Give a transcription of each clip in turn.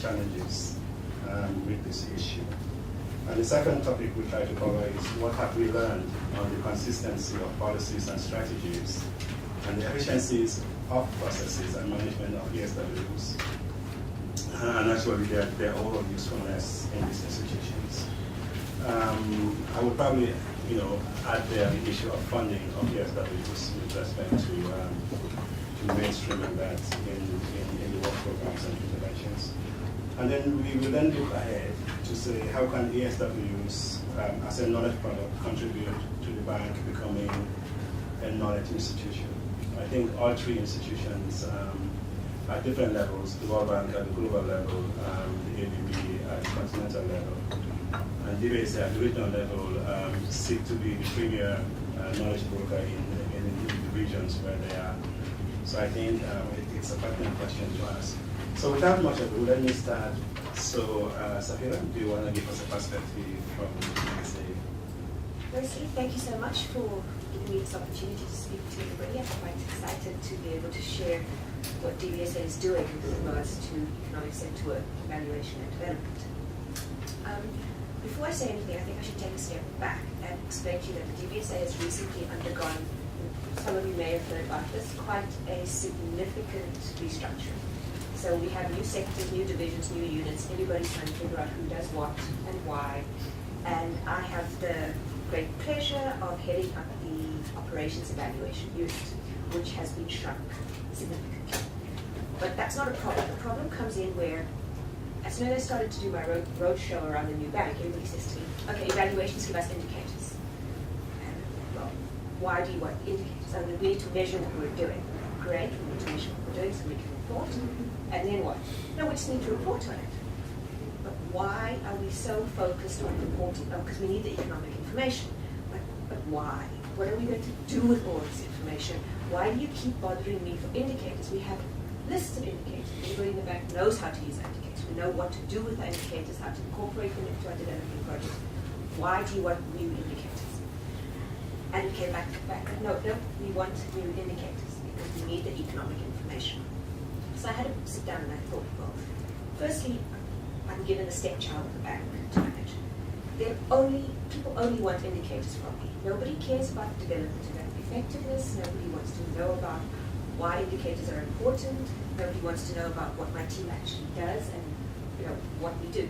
challenges with this issue. And the second topic we try to cover is what have we learned on the consistency of policies and strategies and the efficiencies of processes and management of ESWs, and actually their overall usefulness in these institutions. I would probably, add there the issue of funding of ESWs with respect to mainstreaming that in the work programs and interventions. And then we will then look ahead to say how can ESWs as a knowledge product contribute to the bank becoming a knowledge institution. I think all three institutions at different levels, the World Bank at the global level, the ADB at the continental level, and DBAC at the regional level seek to be the premier knowledge broker in the regions where they are. So I think it's a pertinent question to ask. So without much ado, let me start. So Safira, do you want to give us a perspective from DBAC? Firstly, thank you so much for giving me this opportunity to speak to everybody. I'm quite excited to be able to share what DBSA is doing with regards to economic sector work, evaluation and development. Before I say anything, I think I should take a step back and explain to you that the DBSA has recently undergone, some of you may have heard about this, quite a significant restructuring. So we have new sectors, new divisions, new units, everybody's trying to figure out who does what and why. And I have the great pleasure of heading up the Operations Evaluation Unit, which has been shrunk significantly. But that's not a problem. The problem comes in where, as soon as I started to do my road show around the new bank, everybody says to me, okay, evaluations give us indicators. And, well, why do you want indicators? I mean, we need to measure what we're doing. Great, we need to measure what we're doing so we can report. And then what? No, we just need to report on it. But why are we so focused on reporting? Oh, because we need the economic information. But why? What are we going to do with all this information? Why do you keep bothering me for indicators? We have lists of indicators. Everybody in the bank knows how to use indicators. We know what to do with our indicators, how to incorporate them into our development project. Why do you want new indicators? And we came back, no, we want new indicators because we need the economic information. So I had to sit down and I thought, well, firstly, I'm given a stepchild of the bank to manage. People only want indicators from me. Nobody cares about development and effectiveness. Nobody wants to know about why indicators are important. Nobody wants to know about what my team actually does and what we do.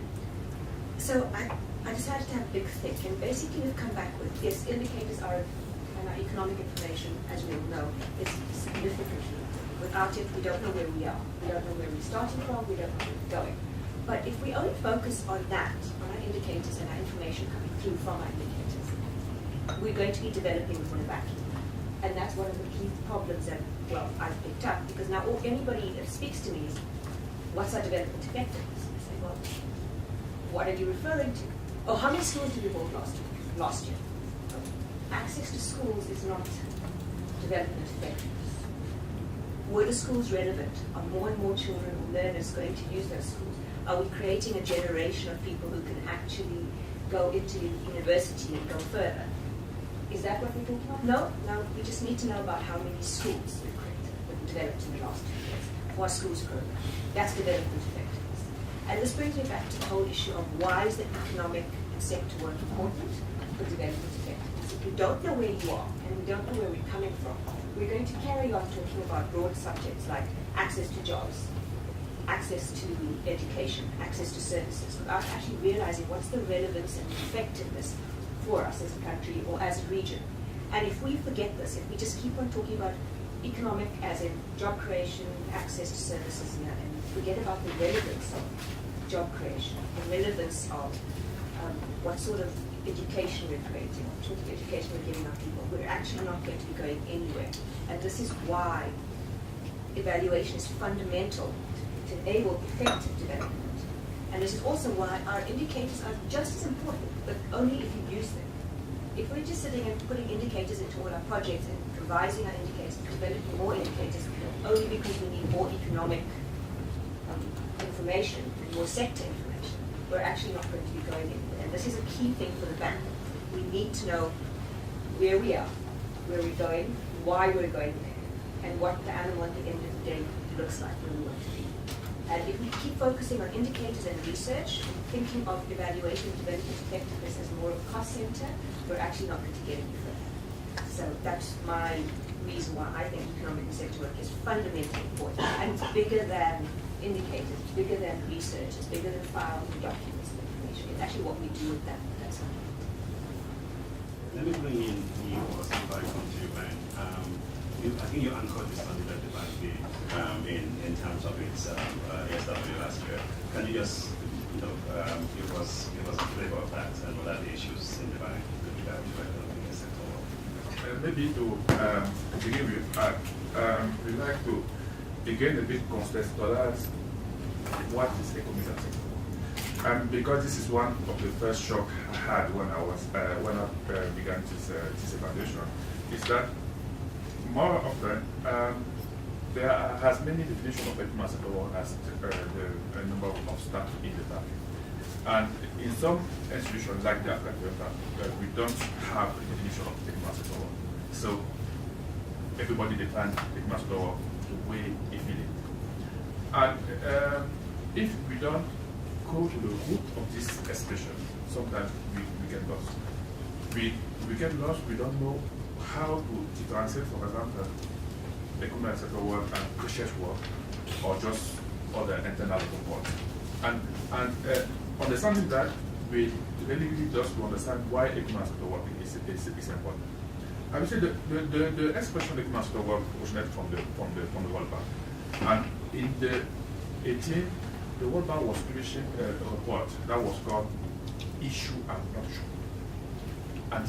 So I decided to have a big think, and basically we've come back with, yes, indicators are, and our economic information, as we all know, is significantly. Without it, we don't know where we are. We don't know where we're starting from. We don't know where we're going. But if we only focus on that, on our indicators and our information coming through from our indicators, we're going to be developing within a vacuum. And that's one of the key problems that, well, I've picked up, because now anybody that speaks to me is, what's our development effectiveness? I say, well, what are you referring to? Oh, how many schools did we build last year? Access to schools is not development effectiveness. Were the schools relevant? Are more and more children or learners going to use those schools? Are we creating a generation of people who can actually go into university and go further? Is that what we're talking about? No, we just need to know about how many schools we've created, we've developed in the last 2 years for our schools program. That's development effectiveness. And this brings me back to the whole issue of why is the economic and sector work important for development effectiveness. If we don't know where you are and we don't know where we're coming from, we're going to carry on talking about broad subjects like access to jobs, access to education, access to services, without actually realizing what's the relevance and effectiveness for us as a country or as a region. And if we forget this, if we just keep on talking about economic as in job creation, access to services, and forget about the relevance of job creation, the relevance of what sort of education we're creating, what sort of education we're giving our people, we're actually not going to be going anywhere. And this is why evaluation is fundamental to enable effective development. And this is also why our indicators are just as important, but only if you use them. If we're just sitting and putting indicators into all our projects and revising our indicators, developing more indicators, only because we need more economic information and more sector information, we're actually not going to be going anywhere. And this is a key thing for the bank. We need to know where we are, where we're going, why we're going there, and what the animal at the end of the day looks like where we want to be. And if we keep focusing on indicators and research and thinking of evaluation and development effectiveness as more of a cost center, we're actually not going to get any further. So that's my reason why I think economic and sector work is fundamentally important. And it's bigger than indicators, it's bigger than research, it's bigger than files and documents and information. It's actually what we do with that. That's all. Let me bring in you or somebody come to you, Brian. I think you anchored this on the debate in terms of its ASW last year. Can you just give us a flavor of that and what are the issues in the bank with regard to economic and sector work? Maybe to begin with, we'd like to again a bit contextualize what is economic and sector work. Because this is one of the first shock I had when I began this evaluation, is that more often there has many definitions of economic sector work as the number of staff in the bank. And in some institutions like the AfDB Bank, we don't have a definition of economic sector work. So everybody defines economic sector work the way it feels. And if we don't go to the root of this expression, sometimes we get lost. We get lost, we don't know how to differentiate, for example, economic sector work and research work, or just other internal reports. And understanding that, we really need just to understand why economic sector work is important. I would say the expression economic sector work originated from the World Bank. And in the 18th, the World Bank was publishing a report that was called Issue and Not Issue. And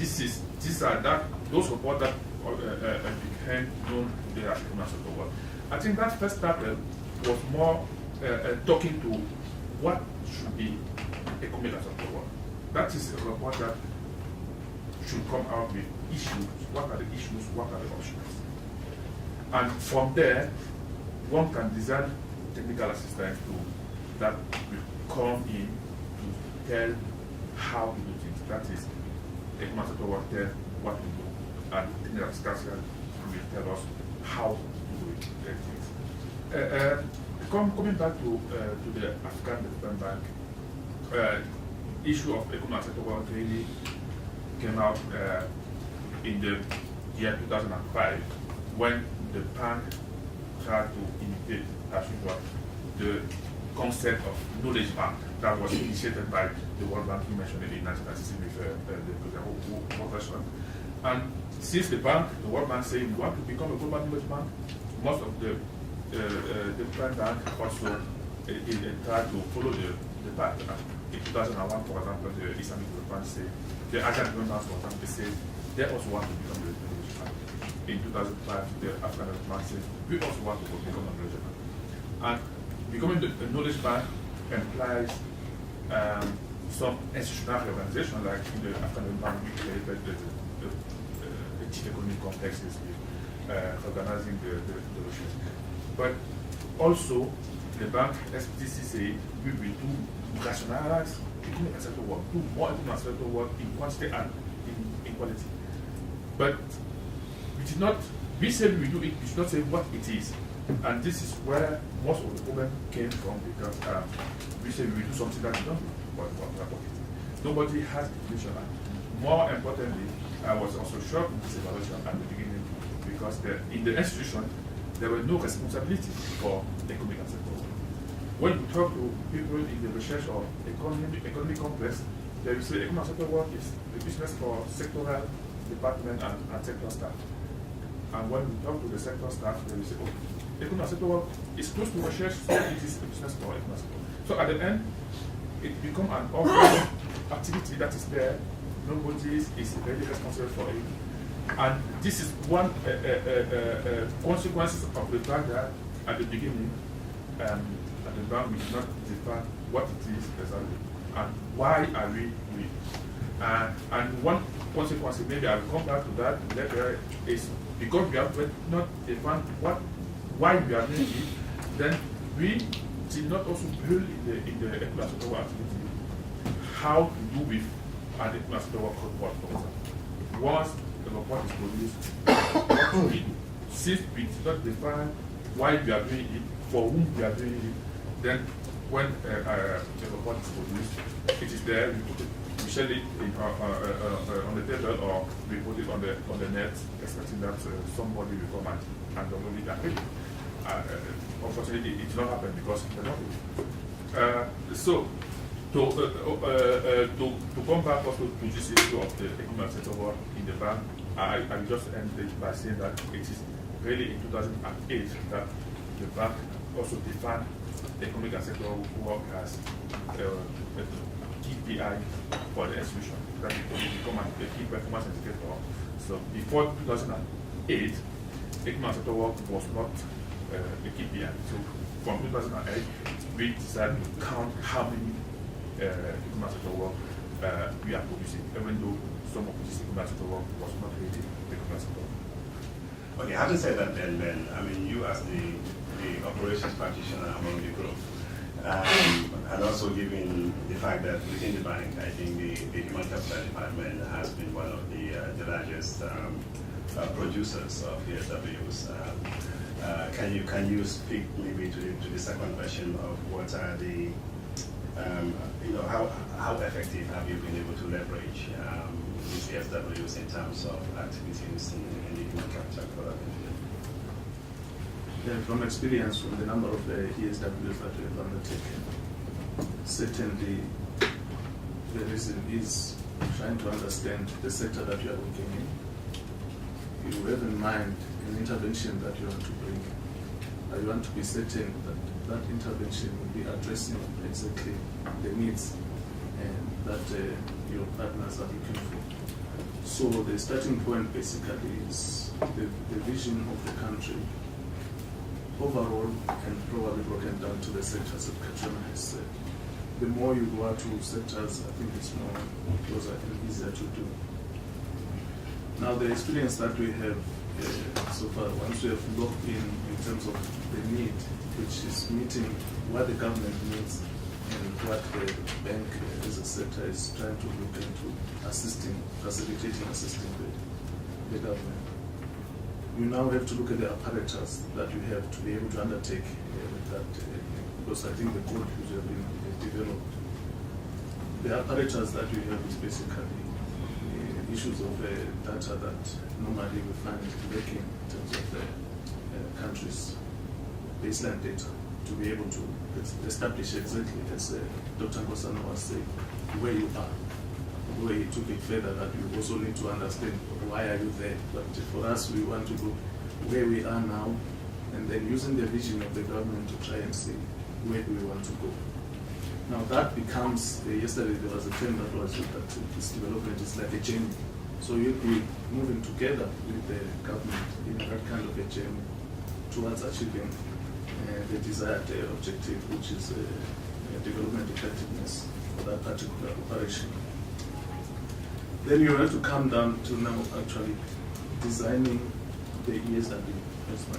those reports that became known today as economic sector work. I think that first started was more talking to what should be economic sector work. That is a report that should come out with issues. What are the issues? What are the options? And from there, one can design technical assistance that will come in to tell how to do things. That is, economic sector work tell what to do, and technical assistance will tell us how to do things. Coming back to the African Development Bank, issue of economic sector work really came out in the year 2005 when the bank tried to imitate the concept of knowledge bank that was initiated by the World Bank. You mentioned it in 1996 with the whole version. And since the World Bank said we want to become a global knowledge bank, most of the different bank also tried to follow the path. In 2001, for example, the Islamic Development said, the Asian Development Bank, for example, they said they also want to become a knowledge bank. In 2005, the African Development Bank said we also want to become a knowledge bank. And becoming a knowledge bank implies some institutional organization, like in the African Development Bank, we created the chief economic complexes with organizing the research. But also, the bank SPTC said we will do rationalize economic sector work, do more economic sector work in quantity and in quality. But we said we do it, we should not say what it is. And this is where most of the problem came from, because we said we do something that we don't do, what it is. Nobody has definition. More importantly, I was also shocked with this evaluation at the beginning, because in the institution, there were no responsibility for economic sector work. When you talk to people in the research of economic complex, they will say economic sector work is the business for sectoral department and sector staff. And when we talk to the sector staff, they will say, oh, economic sector work is close to research, so it is a business for economic sector. So at the end, it becomes an open activity that is there. Nobody is really responsible for it. And this is one consequence of the fact that at the beginning, at the bank, we did not define what it is exactly and why are we doing it. And one consequence, maybe I'll come back to that later, is because we have not defined why we are doing it, then we did not also build in the economic sector activity how to do with an economic sector report, for example. Once the report is produced, what do we do? Since we did not define why we are doing it, for whom we are doing it, Then when the report is produced, it is there, we share it on the table, or we put it on the net, expecting that somebody will come and download it and read it. Unfortunately, it did not happen because they're not ready. So, to come back also to this issue of the economic sector work in the bank, I will just end it by saying that it is really in 2008 that the bank also defined economic and sector work as a KPI for the institution, that it will become a key performance indicator. So before 2008, economic and sector work was not a KPI. So from 2008, we decided to count how many economic sector work we are producing, even though some of this economic sector work was not really economic sector work. Okay, having said that, then I mean, you as the operations practitioner among the group, and also given the fact that within the bank, I think the human capital department has been one of the largest producers of PSWs. Can you speak maybe to the second question of what are the how effective have you been able to leverage these PSWs in terms of activities in the human capital development? Yeah, from experience, from the number of ESWs that we have undertaken, certainly the reason is trying to understand the sector that you are working in. You have in mind an intervention that you want to bring. You want to be certain that that intervention will be addressing exactly the needs and that your partners are looking for. So the starting point basically is the vision of the country overall, and probably broken down to the sectors that Katrina has said. The more you go out to sectors, I think it's more closer and easier to do. Now the experience that we have so far, once we have looked in terms of the need, which is meeting what the government needs and what the bank as a sector is trying to look into assisting the government. You now have to look at the apparatus that you have to be able to undertake that, because I think the goal which have been developed. The apparatus that you have is basically the issues of data that normally we find lacking in terms of the country's baseline data, to be able to establish exactly, as Dr. Nkosana was saying, where you are. The way he took it further, that you also need to understand why are you there. But for us, we want to look where we are now, and then using the vision of the government to try and see where do we want to go. Now that becomes, yesterday there was a term that was used that this development is like a journey. So you'll be moving together with the government in that kind of a journey towards achieving the desired objective, which is development effectiveness for that particular operation. Then you have to come down to now actually designing the ESW, as my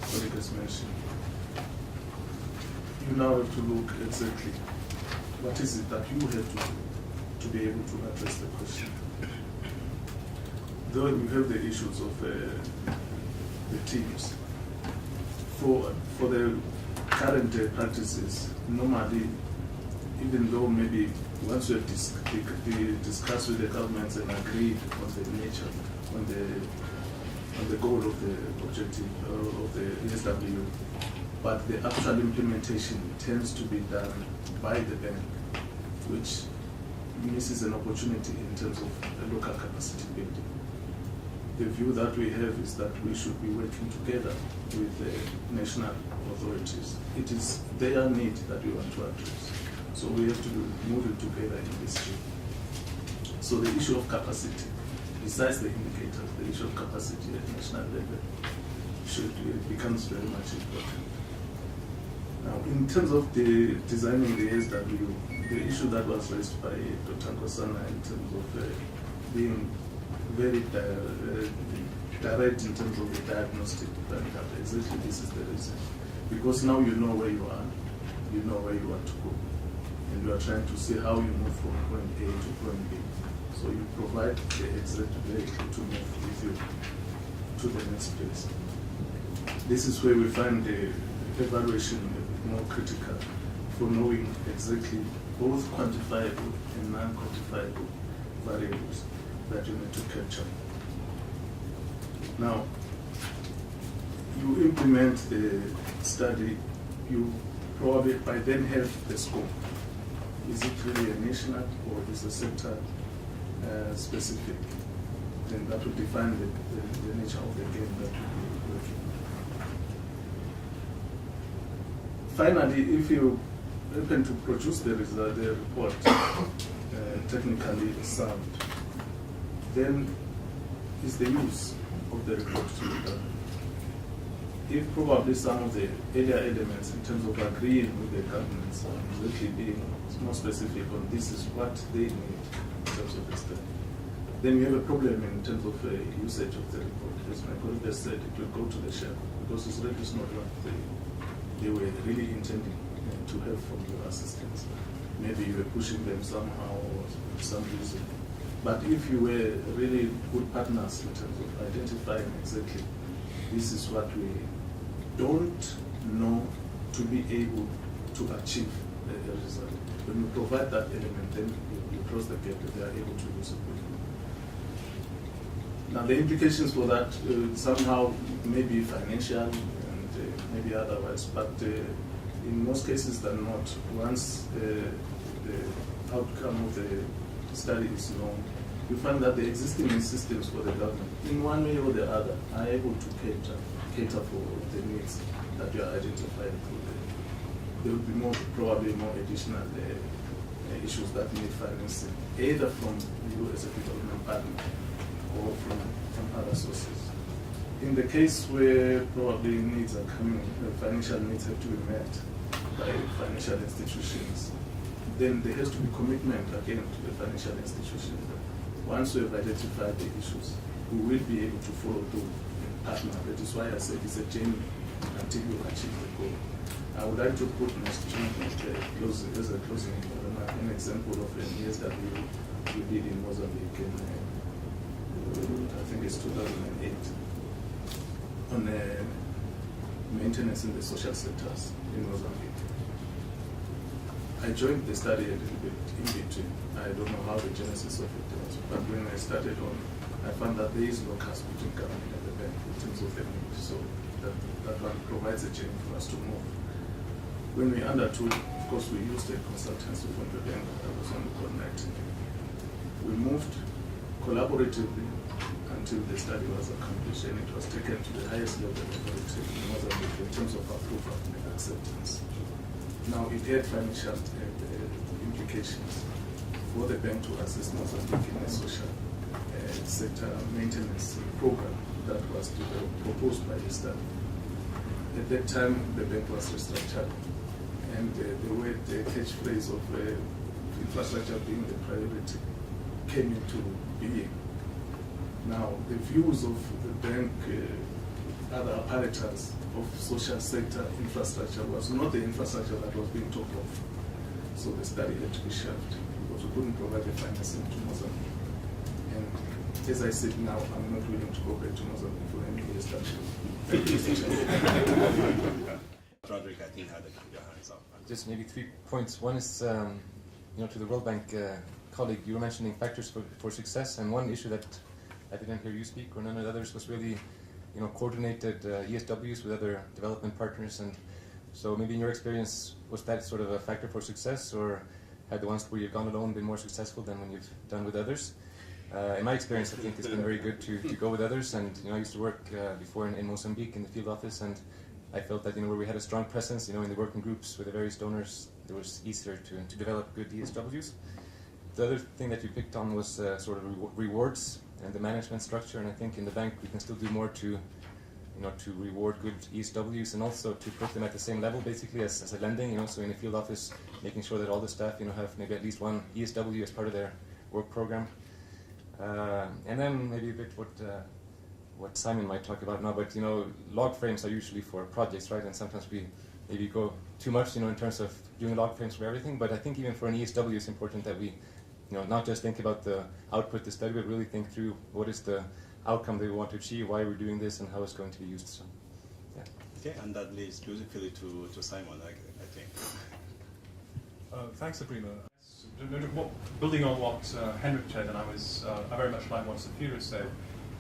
colleague has mentioned. You now have to look exactly what is it that you have to do to be able to address the question. Though you have the issues of the teams. For the current practices, normally, even though maybe once we have discussed with the governments and agreed on the nature, on the goal of the objective of the ESW, but the actual implementation tends to be done by the bank, which misses an opportunity in terms of the local capacity building. The view that we have is that we should be working together with the national authorities. It is their need that we want to address. So we have to move it together in this way. So the issue of capacity, besides the indicators, the issue of capacity at national level becomes very much important. Now, in terms of the designing the SW, the issue that was raised by Dr. Nkosana in terms of being very direct in terms of the diagnostic, exactly this is the reason. Because now you know where you are, you know where you want to go, and you are trying to see how you move from point A to point B. So you provide the exact vehicle to move with you to the next place. This is where we find the evaluation more critical for knowing exactly both quantifiable and non-quantifiable variables that you need to capture. Now, you implement the study, you probably by then have the scope. Is it really a national or is it sector specific? Then that will define the nature of the game that you'll be working on. Finally, if you happen to produce the result, the report technically sound, then is the use of the report to be done. If probably some of the earlier elements in terms of agreeing with the governments on exactly being more specific on this is what they need in terms of the study, then you have a problem in terms of usage of the report. As my colleague has said, it will go to the shelf because it's really not what they were really intending to have from your assistance. Maybe you were pushing them somehow or for some reason. But if you were really good partners in terms of identifying exactly this is what we don't know to be able to achieve a result. When you provide that element, then you cross the gap that they are able to use it quickly. Now the implications for that somehow may be financial and maybe otherwise, but in most cases than not, once the outcome of the study is known, you find that the existing systems for the government, in one way or the other, are able to cater for the needs that you are identifying. There will be probably more additional issues that need financing, either from you as a development partner or from other sources. In the case where probably needs are coming, financial needs have to be met by financial institutions, then there has to be commitment again to the financial institutions. Once we have identified the issues, we will be able to follow through and partner. That is why I said it's a journey until you achieve the goal. I would like to put next to as a closing an example of an ESW we did in Mozambique in, I think it's 2008, on maintenance in the social sectors in Mozambique. I joined the study a little bit in between. I don't know how the genesis of it was, but when I started on, I found that there is no cast between government and the bank in terms of the need, so that one provides a chain for us to move. When we undertook, of course, we used a consultancy from the bank that was on the coordinate. We moved collaboratively until the study was accomplished and it was taken to the highest level of authority in Mozambique in terms of approval and acceptance. Now, it had financial implications for the bank to assist Mozambique in a social sector maintenance program that was proposed by the study. At that time, the bank was restructured, and the catchphrase of infrastructure being the priority came into being. Now, the views of the bank, other apparatus of social sector infrastructure was not the infrastructure that was being talked of. So the study had to be shelved because we couldn't provide the financing to Mozambique. And as I said now, I'm not willing to go back to Mozambique for any Roderick, I think, had your hands up. Just maybe 3 points. One is, to the World Bank colleague, you were mentioning factors for success, and one issue that I didn't hear you speak or none of the others was really, coordinated ESWs with other development partners. And so maybe in your experience, was that sort of a factor for success, or had the ones where you've gone alone been more successful than when you've done with others? In my experience, I think it's been very good to go with others. And I used to work before in Mozambique in the field office, and I felt that where we had a strong presence, in the working groups with the various donors, it was easier to develop good ESWs. The other thing that you picked on was sort of rewards and the management structure, and I think in the bank we can still do more to reward good ESWs and also to put them at the same level basically as a lending, so in the field office making sure that all the staff have maybe at least one ESW as part of their work program. And then maybe a bit what Simon might talk about now, but log frames are usually for projects, right? And sometimes we maybe go too much in terms of doing log frames for everything, but I think even for an ESW it's important that we not just think about the output, the study, but really think through what is the outcome that we want to achieve, why we're doing this, and how it's going to be used. So, yeah. Okay, and that leads beautifully to Simon. expecting. Thanks, Sabrina. Building on what Henrik said, and I very much like what Sophia said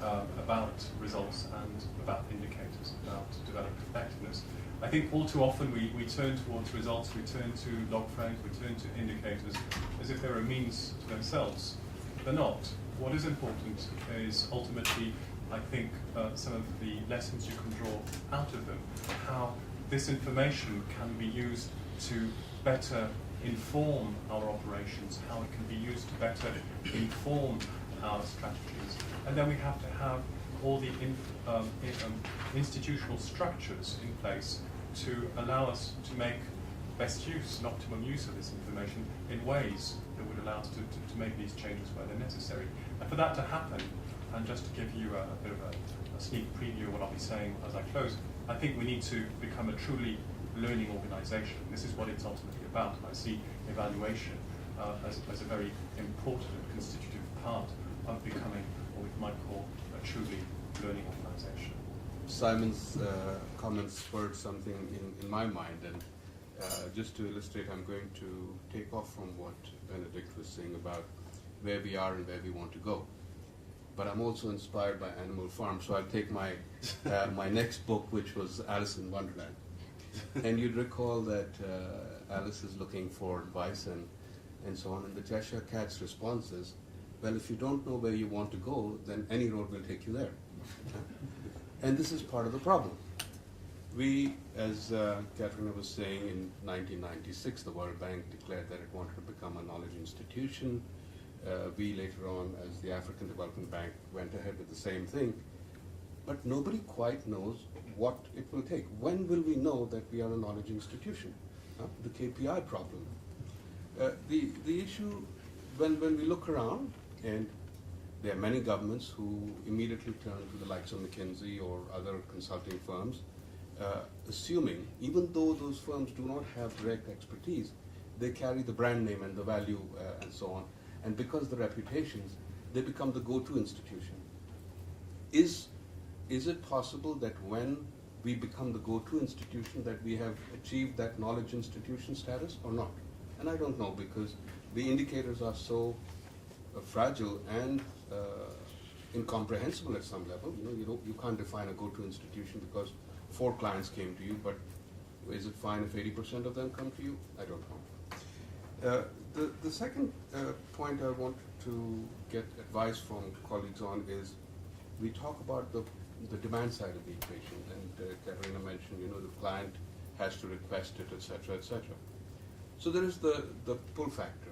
about results and about indicators, about development effectiveness. I think all too often we turn towards results, we turn to log frames, we turn to indicators as if they're a means to themselves. They're not. What is important is ultimately, I think, some of the lessons you can draw out of them, how this information can be used to better inform our operations, how it can be used to better inform our strategies. And then we have to have all the institutional structures in place to allow us to make best use and optimum use of this information in ways that would allow us to make these changes where they're necessary. And for that to happen, and just to give you a bit of a sneak preview of what I'll be saying as I close, I think we need to become a truly learning organization. This is what it's ultimately about. And I see evaluation as a very important and constitutive part of becoming what we might call a truly learning organization. Simon's comments spurred something in my mind, and just to illustrate, I'm going to take off from what Benedict was saying about where we are and where we want to go. But I'm also inspired by Animal Farm, so I'll take my my next book, which was Alice in Wonderland. And you'd recall that Alice is looking for advice and so on, and the Cheshire Cat's response is, well, if you don't know where you want to go, then any road will take you there. And this is part of the problem. We, as Katrina was saying, in 1996, the World Bank declared that it wanted to become a knowledge institution. We later on, as the African Development Bank, went ahead with the same thing. But nobody quite knows what it will take. When will we know that we are a knowledge institution? The KPI problem. The issue, when we look around, and there are many governments who immediately turn to the likes of McKinsey or other consulting firms, assuming, even though those firms do not have direct expertise, they carry the brand name and the value and so on. And because of the reputations, they become the go-to institution. Is it possible that when we become the go-to institution that we have achieved that knowledge institution status or not? And I don't know, because the indicators are so fragile and incomprehensible at some level. You can't define a go-to institution because 4 clients came to you, but is it fine if 80% of them come to you? I don't know. The second point I want to get advice from colleagues on is, we talk about the demand side of the equation, and Katerina mentioned, the client has to request it, etc., etc. So there is the pull factor.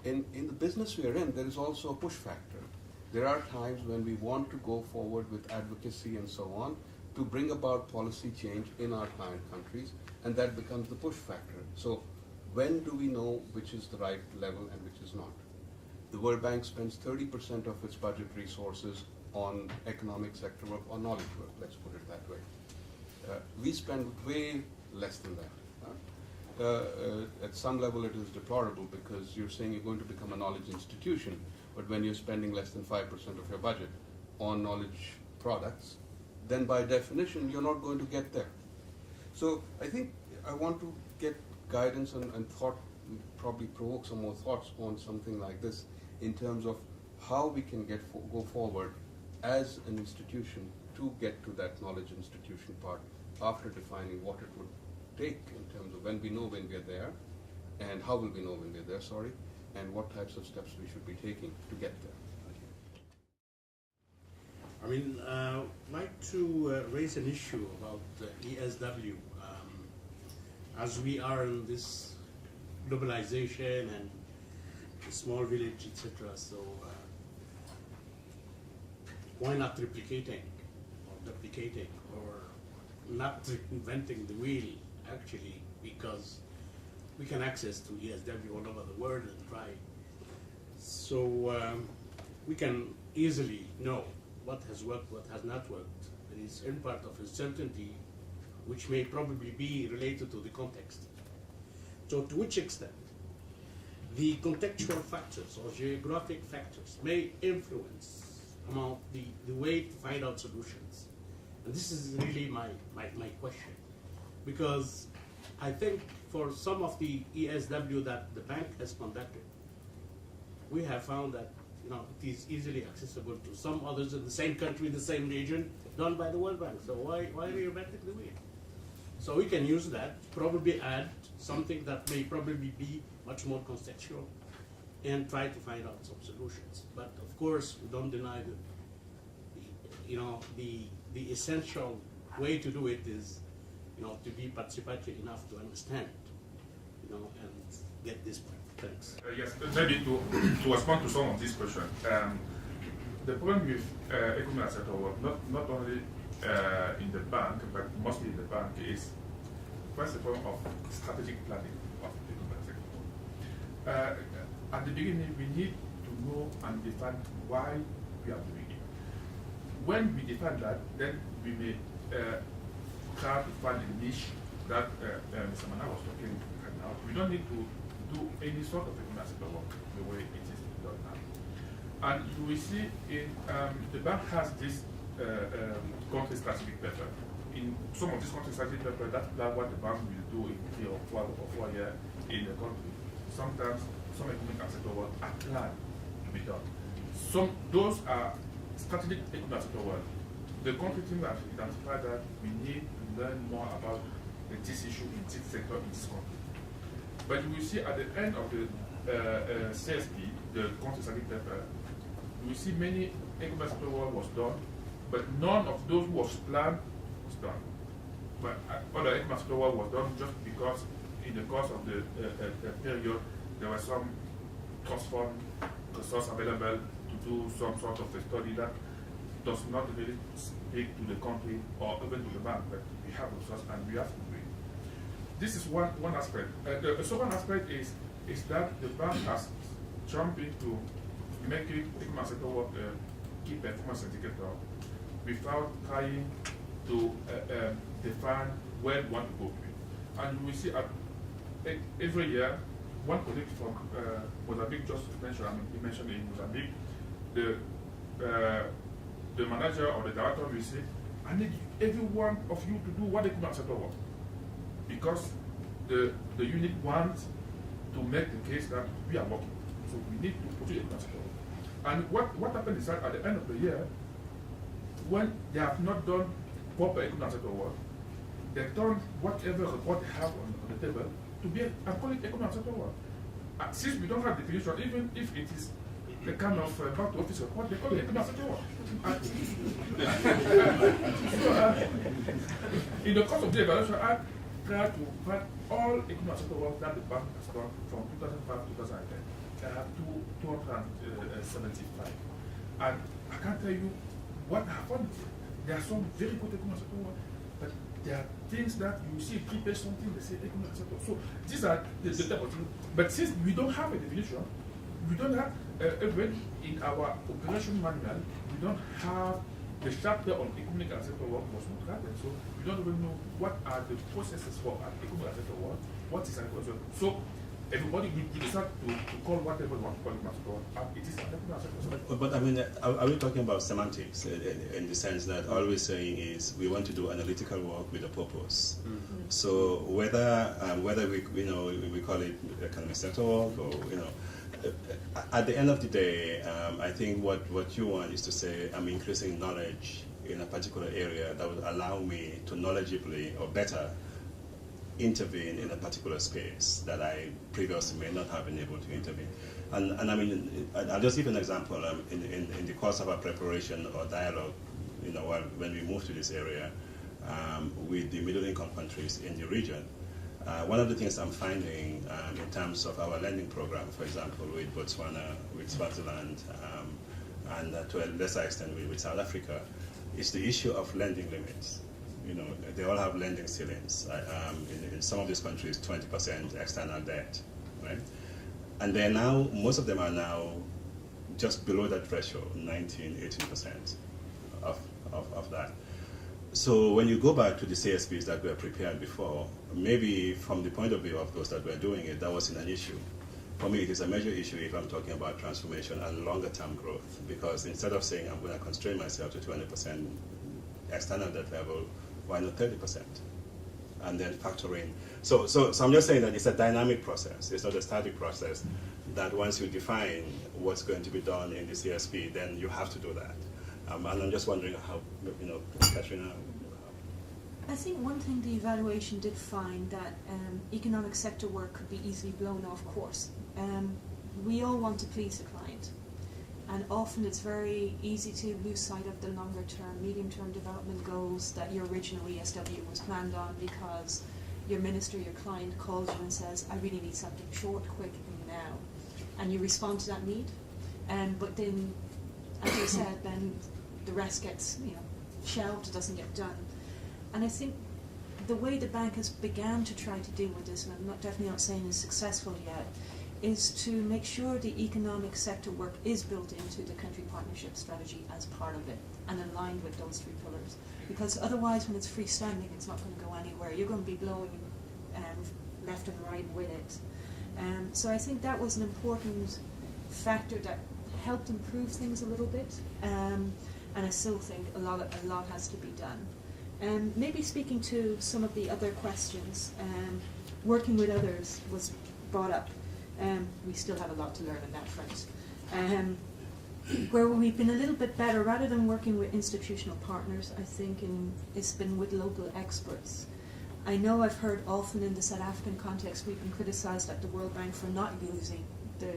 In the business we are in, there is also a push factor. There are times when we want to go forward with advocacy and so on to bring about policy change in our client countries, and that becomes the push factor. So when do we know which is the right level and which is not? The World Bank spends 30% of its budget resources on economic sector work or knowledge work, let's put it that way. We spend way less than that. At some level it is deplorable, because you're saying you're going to become a knowledge institution, but when you're spending less than 5% of your budget on knowledge products, then by definition you're not going to get there. So I think I want to get guidance and thought, probably provoke some more thoughts on something like this, in terms of how we can go forward as an institution to get to that knowledge institution part, after defining what it would take in terms of when we know when we're there, and how will we know when we're there, and what types of steps we should be taking to get there. I mean, I'd like to raise an issue about ESW. As we are in this globalization and small village, etc., so why not replicating or duplicating or not reinventing the wheel, actually, because we can access to ESW all over the world and try. So we can easily know what has worked, what has not worked. There is in part of uncertainty, which may probably be related to the context. So to which extent the contextual factors or geographic factors may influence among the way to find out solutions. And this is really my question. Because I think for some of the ESW that the bank has conducted, we have found that it is easily accessible to some others in the same country, the same region, done by the World Bank. So why reinventing the wheel? So we can use that, probably add something that may probably be much more contextual, and try to find out some solutions. But of course, we don't deny the essential way to do it is, to be participatory enough to understand, and get this point. Thanks. Yes, maybe to respond to some of these questions. The problem with economic asset work, not only in the bank, but mostly in the bank, is first the problem of strategic planning of economic asset work. At the beginning, we need to know and define why we are doing it. When we define that, then we may try to find a niche that Mr. Mana was talking right now. We don't need to do any sort of economic asset work the way it is done now. And you will see in the bank has this country strategic paper. In some of these country strategic paper, that's what the bank will do in 3 or 4 years in the country. Sometimes some economic asset work are planned to be done. Those are strategic economic asset work. The country team has identified that we need to learn more about this issue in this sector in this country. But you will see at the end of the CSP, the country strategic paper, you will see many economic asset work was done, but none of those who was planned was done. But other economic asset work was done just because in the course of the period, there was some trust fund resource available to do some sort of a study that does not really speak to the country or even to the bank, but we have resources and we have to do it. This is one aspect. The second aspect is that the bank has jumped into making economic asset work a key performance indicator without trying to define where we want to go with it. And we see every year, one colleague from Mozambique just mentioned, he mentioned in Mozambique, the manager or the director will say, I need every one of you to do what they could not settle work. Because the unit wants to make the case that we are working. So we need to put it in settle work. And what happened is that at the end of the year, when they have not done proper economic settle work, they turn whatever report they have on the table to be and call it economic settle work. Since we don't have definition, even if it is the kind of back to office report, they call it economic settle work. In the course of the evaluation, I tried to find all economic settle work that the bank has done from 2005 to 2010. I have 275. And I can't tell you what happened. There are some very good economic settle work, but there are things that you see prepare something, they say economic settle. So these are the type of things. But since we don't have a definition, we don't have even in our operation manual, we don't have the chapter on economic and settle work was not written. So we don't even know what are the processes for economic and settle work, what is an economic. So everybody will decide to call whatever we want to call it settle work. It is an economic settle work. But I mean, are we talking about semantics in the sense that all we're saying is we want to do analytical work with a purpose? Mm-hmm. So whether we call it economic settle work or at the end of the day, I think what you want is to say I'm increasing knowledge in a particular area that would allow me to knowledgeably or better intervene in a particular space that I previously may not have been able to intervene. And I mean, I'll just give an example. In the course of our preparation or dialogue, when we moved to this area with the middle income countries in the region, one of the things I'm finding in terms of our lending program, for example, with Botswana, with Swaziland, and to a lesser extent with South Africa, is the issue of lending limits. They all have lending ceilings. In some of these countries, 20% external debt, right? And they're now, most of them are now just below that threshold, 19, 18% of that. So when you go back to the CSPs that were prepared before, maybe from the point of view of those that were doing it, that wasn't an issue. For me, it is a major issue if I'm talking about transformation and longer-term growth, because instead of saying I'm going to constrain myself to 20% external debt level, why not 30%? and then factor in. So I'm just saying that it's a dynamic process. It's not a static process. That once you define what's going to be done in the CSP, then you have to do that. And I'm just wondering how, Katrina. I think one thing the evaluation did find that economic sector work could be easily blown off course. We all want to please the client, and often it's very easy to lose sight of the longer term, medium term development goals that your original ESW was planned on, because your minister, your client calls you and says, I really need something short, quick, and now. And you respond to that need. But then, as you said, then the rest gets shelved, it doesn't get done. And I think the way the bank has began to try to deal with this, and I'm definitely not saying it's successful yet, is to make sure the economic sector work is built into the country partnership strategy as part of it and aligned with those 3 pillars. Because otherwise, when it's freestanding, it's not going to go anywhere. You're going to be blowing left and right with it. So I think that was an important factor that helped improve things a little bit. And I still think a lot has to be done. Maybe speaking to some of the other questions, working with others was brought up. We still have a lot to learn on that front. Where we've been a little bit better, rather than working with institutional partners, I think it's been with local experts. I know I've heard often in the South African context we've been criticised at the World Bank for not using the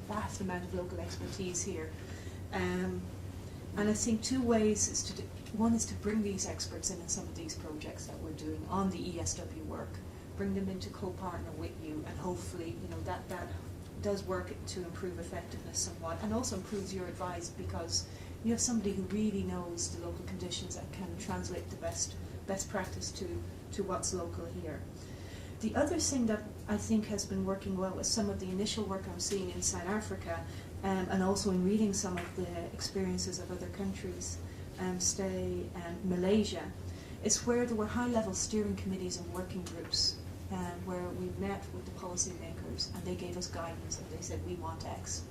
vast amount of local expertise here. And I think 2 ways one is to bring these experts in some of these projects that we're doing on the ESW work, bring them in to co-partner with you, and hopefully that does work to improve effectiveness somewhat, and also improves your advice because you have somebody who really knows the local conditions and can translate the best practice to what's local here. The other thing that I think has been working well is some of the initial work I'm seeing in South Africa, and also in reading some of the experiences of other countries, stay and Malaysia. It's where there were high-level steering committees and working groups where we met with the policymakers and they gave us guidance and they said, we want X.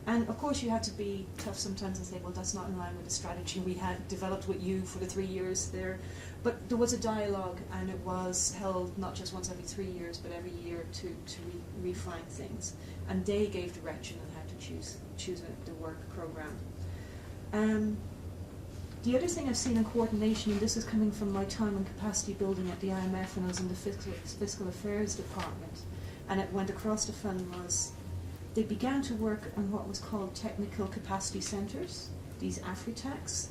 And of course you had to be tough sometimes and say, well, that's not in line with the strategy we had developed with you for the 3 years there. But there was a dialogue, and it was held not just once every 3 years, but every year to refine things. And they gave direction on how to choose the work program. The other thing I've seen in coordination, and this is coming from my time in capacity building at the IMF when I was in the Fiscal Affairs Department, and it went across the fund, was they began to work on what was called technical capacity centres, these AfriTacs.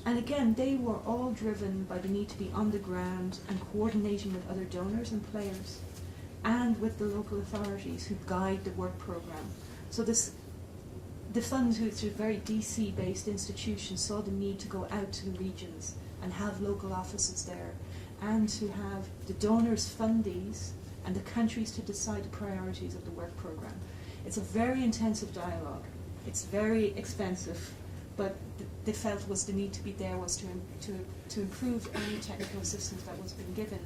And again, they were all driven by the need to be on the ground and coordinating with other donors and players, and with the local authorities who guide the work programme. So the fund, which is a very DC-based institution, saw the need to go out to the regions and have local offices there, and to have the donors fund these and the countries to decide the priorities of the work programme. It's a very intensive dialogue. It's very expensive, but they felt was the need to be there was to improve any technical assistance that was being given.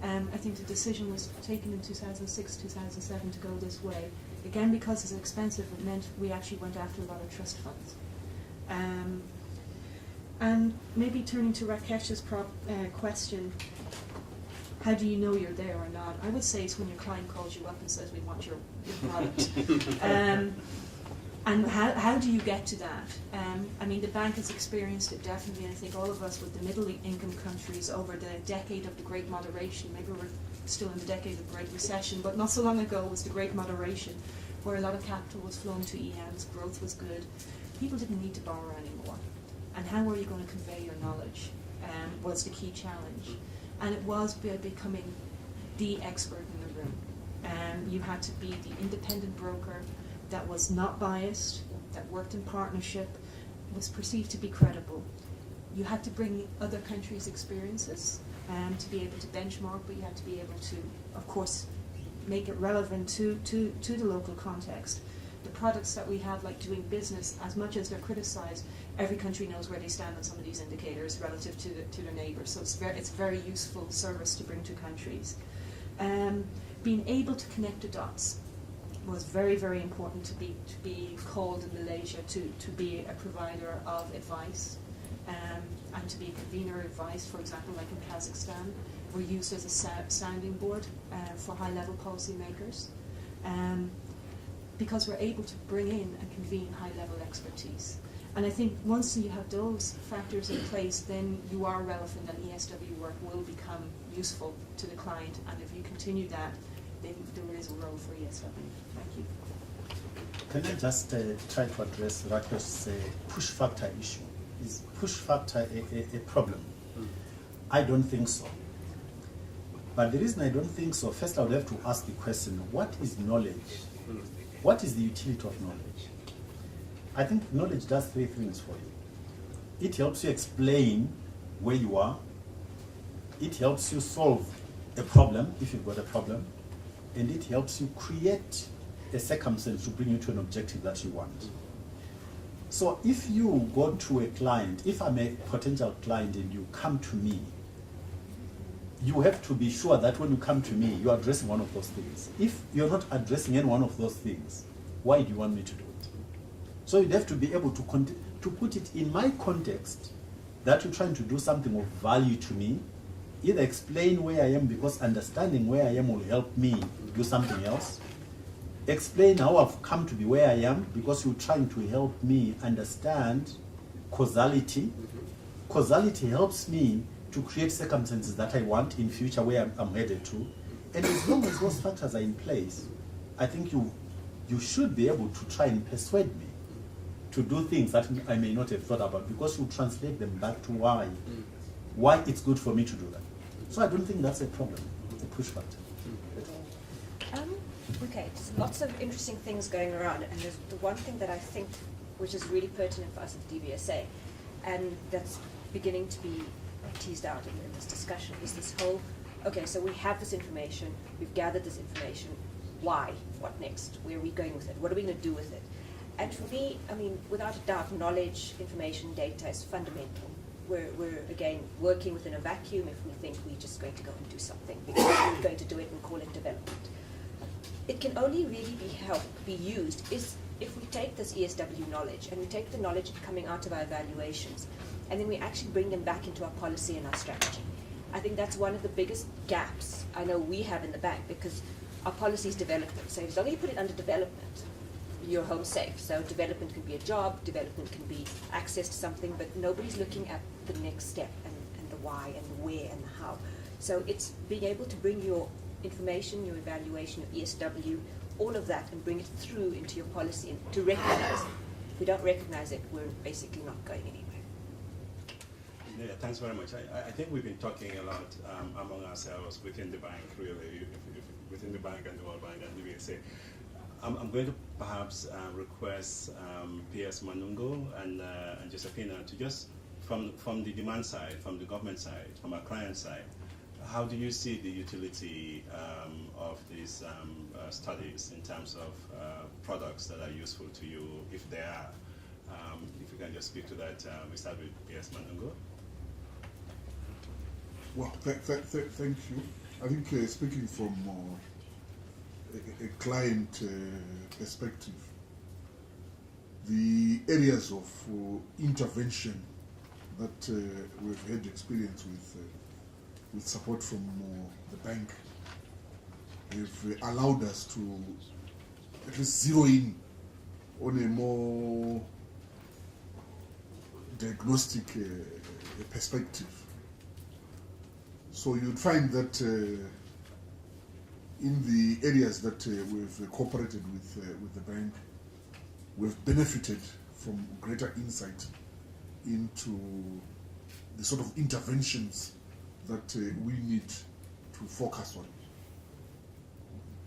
I think the decision was taken in 2006, 2007 to go this way. Again, because it's expensive, it meant we actually went after a lot of trust funds. And maybe turning to Rakesh's question, how do you know you're there or not? I would say it's when your client calls you up and says, we want your product. And how do you get to that? I mean, the bank has experienced it definitely, and I think all of us with the middle income countries over the decade of the Great Moderation, maybe we're still in the decade of the Great Recession, but not so long ago was the Great Moderation, where a lot of capital was flowing to EMs, growth was good. People didn't need to borrow anymore. And how were you going to convey your knowledge was the key challenge. And it was becoming the expert in the room. You had to be the independent broker that was not biased, that worked in partnership, was perceived to be credible. You had to bring other countries' experiences to be able to benchmark, but you had to be able to, of course, make it relevant to the local context. The products that we have, like doing business, as much as they're criticized, every country knows where they stand on some of these indicators relative to their neighbors. So it's a very useful service to bring to countries. Being able to connect the dots was very, very important to be called in Malaysia to be a provider of advice. and to be a convener of advice, for example, like in Kazakhstan. We're used as a sounding board for high-level policymakers, because we're able to bring in and convene high-level expertise. And I think once you have those factors in place, then you are relevant and ESW work will become useful to the client. And if you continue that, then there is a role for ESW. Thank you. Can I just try to address Rakesh's push factor issue? Is push factor a problem? I don't think so. But the reason I don't think so, first I would have to ask the question, what is knowledge? What is the utility of knowledge? I think knowledge does three things for you. It helps you explain where you are. It helps you solve a problem, if you've got a problem. And it helps you create a circumstance to bring you to an objective that you want. So if you go to a client, if I'm a potential client and you come to me, you have to be sure that when you come to me, you're addressing one of those things. If you're not addressing any one of those things, why do you want me to do it? So you'd have to be able to put it in my context that you're trying to do something of value to me, either explain where I am because understanding where I am will help me do something else, explain how I've come to be where I am because you're trying to help me understand causality. Causality helps me to create circumstances that I want in future where I'm headed to. And as long as those factors are in place, I think you should be able to try and persuade me to do things that I may not have thought about because you translate them back to why it's good for me to do that. So I don't think that's a problem, a push factor. Okay, there's lots of interesting things going around, and there's the one thing that I think which is really pertinent for us at DVSA, and that's beginning to be teased out in this discussion, is this whole, okay, so we have this information, we've gathered this information, why? What next? Where are we going with it? What are we going to do with it? And for me, I mean, without a doubt, knowledge, information, data is fundamental. We're again, working within a vacuum if we think we're just going to go and do something, because we're going to do it and call it development. It can only really be used is if we take this ESW knowledge and we take the knowledge coming out of our evaluations and then we actually bring them back into our policy and our strategy. I think that's one of the biggest gaps I know we have in the bank because our policies develop them. So as long as you put it under development, you're home safe. So development can be a job, development can be access to something, but nobody's looking at the next step and the why and the where and the how. So it's being able to bring your information, your evaluation of ESW, all of that, and bring it through into your policy and to recognize it. If we don't recognize it, we're basically not going anywhere. Yeah, thanks very much. I think we've been talking a lot among ourselves within the bank, really, within the bank and the World Bank and the DVSA. I'm going to perhaps request PS Manungo and Josephina to just, from the demand side, from the government side, from our client side, how do you see the utility of these studies in terms of products that are useful to you, if they are? If you can just speak to that, we start with PS Manungo. Well, thank you. I think speaking from a client perspective, the areas of intervention that we've had experience with support from the bank have allowed us to at least zero in on a more diagnostic perspective. So you'd find that in the areas that we've cooperated with the bank, we've benefited from greater insight into the sort of interventions that we need to focus on.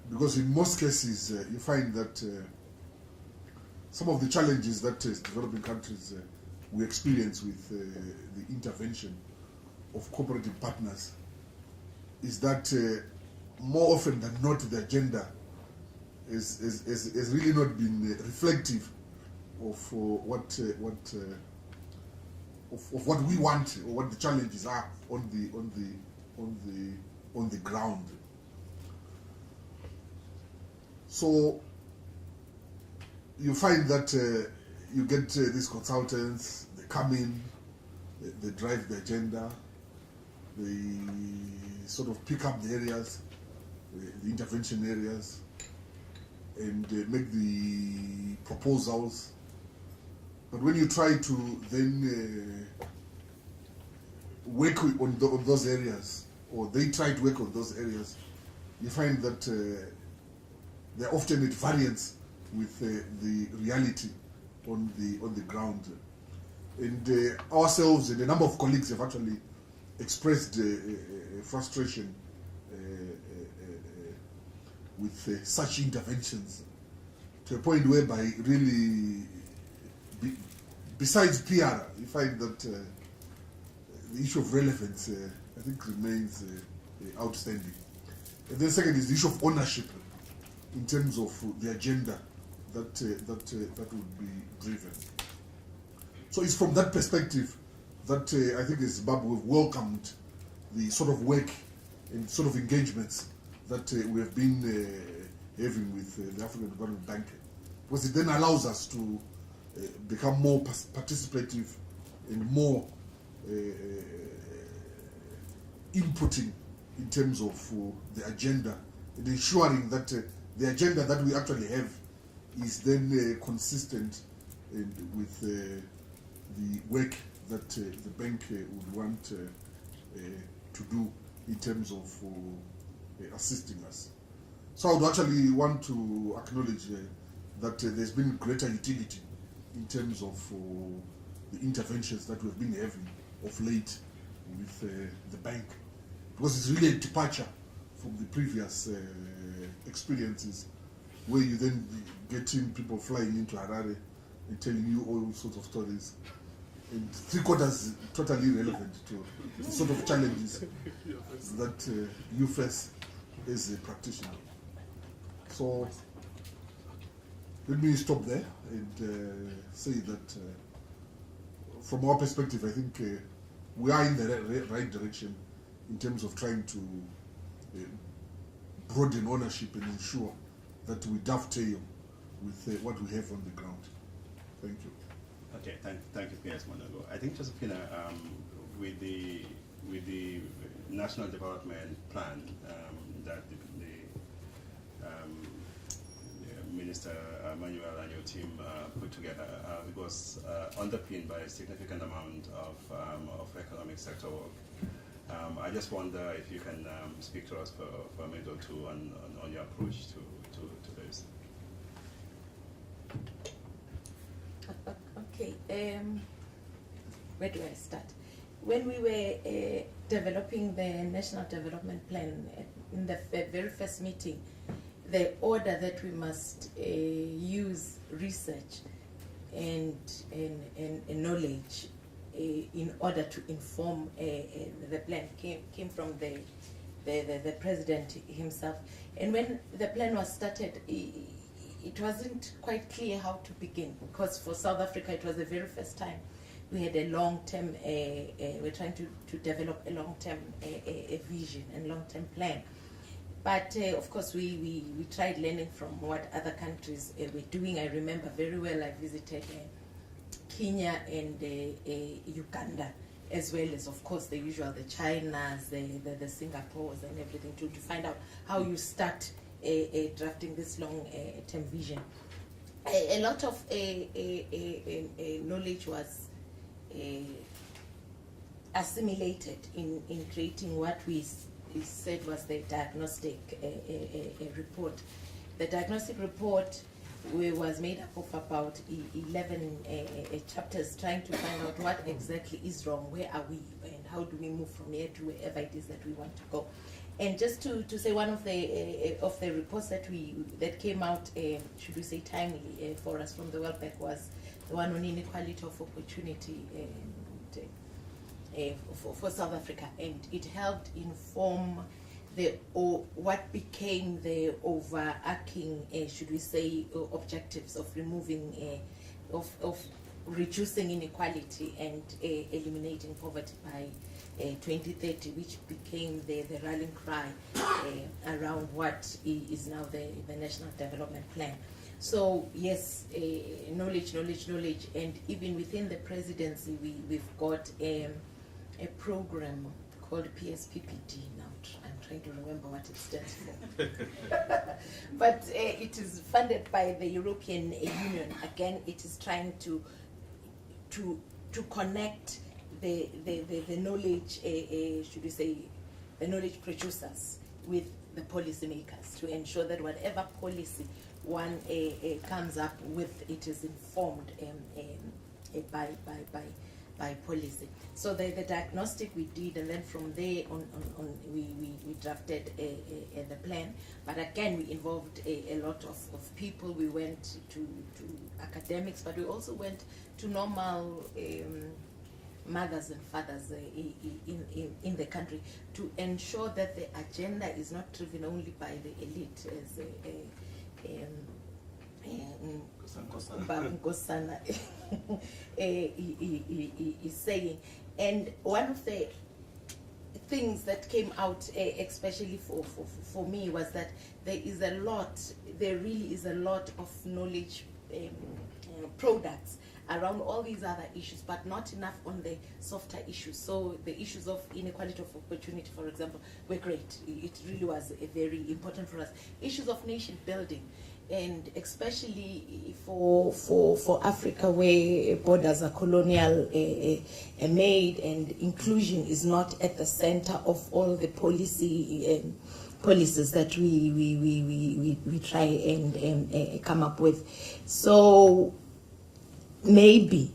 Because in most cases, you find that some of the challenges that developing countries we experience with the intervention of cooperative partners is that more often than not the agenda has really not been reflective of what we want or what the challenges are on the ground. So you find that you get these consultants, they come in, they drive the agenda, they sort of pick up the areas, the intervention areas, and make the proposals. But when you try to then work on those areas, or they try to work on those areas, you find that they're often at variance with the reality on the ground. And ourselves and a number of colleagues have actually expressed frustration with such interventions, to a point whereby really, besides PR, you find that the issue of relevance, I think, remains outstanding. And then second is the issue of ownership in terms of the agenda that would be driven. So it's from that perspective that I think as Zimbabwe we've welcomed the sort of work and sort of engagements that we have been having with the African Development Bank, because it then allows us to become more participative and more inputting in terms of the agenda, and ensuring that the agenda that we actually have is then consistent with the work that the bank would want to do in terms of assisting us. So I would actually want to acknowledge that there's been greater utility in terms of the interventions that we've been having of late with the bank, because it's really a departure from the previous experiences, where you then getting people flying into Harare and telling you all sorts of stories, and three-quarters totally irrelevant to the sort of challenges that you face as a practitioner. So let me stop there and say that from our perspective, I think we are in the right direction in terms of trying to broaden ownership and ensure that we dovetail with what we have on the ground. Thank you. Okay, thank you, P.S. Monago. I think, Josephina, with the National Development Plan that the Minister Manuel and your team put together, it was underpinned by a significant amount of economic sector work. I just wonder if you can speak to us for a minute or two on your approach to this. Okay, where do I start? When we were developing the National Development Plan, in the very first meeting, the order that we must use research and knowledge in order to inform the plan came from the president himself. And when the plan was started, it wasn't quite clear how to begin, because for South Africa it was the very first time we had a long-term, we're trying to develop a long-term vision and long-term plan. But of course we tried learning from what other countries were doing. I remember very well I visited Kenya and Uganda, as well as of course the usual, the Chinas, the Singapores and everything, to find out how you start drafting this long-term vision. A lot of knowledge was assimilated in creating what we said was the diagnostic report. The diagnostic report was made up of about 11 chapters, trying to find out what exactly is wrong, where are we, and how do we move from here to wherever it is that we want to go. And just to say, one of the reports that came out, should we say timely for us from the World Bank, was the one on inequality of opportunity for South Africa, and it helped inform what became the overarching, should we say, objectives of removing, of reducing inequality and eliminating poverty by 2030, which became the rallying cry around what is now the National Development Plan. So yes, knowledge, and even within the presidency, we've got a program called PSPPD. Now I'm trying to remember what it stands for, but it is funded by the European Union. Again, it is trying to connect the knowledge, should we say, the knowledge producers with the policymakers to ensure that whatever policy one comes up with, it is informed by policy. So the diagnostic we did, and then from there on we drafted the plan. But again, we involved a lot of people. We went to academics, but we also went to normal mothers and fathers in the country to ensure that the agenda is not driven only by the elite, as Nkosana is saying. And one of the things that came out, especially for me, was that there really is a lot of knowledge products around all these other issues, but not enough on the softer issues. So the issues of inequality of opportunity, for example, were great. It really was very important for us. Issues of nation building, and especially for Africa, where borders are colonial made, and inclusion is not at the center of all the policies that we try and come up with. So maybe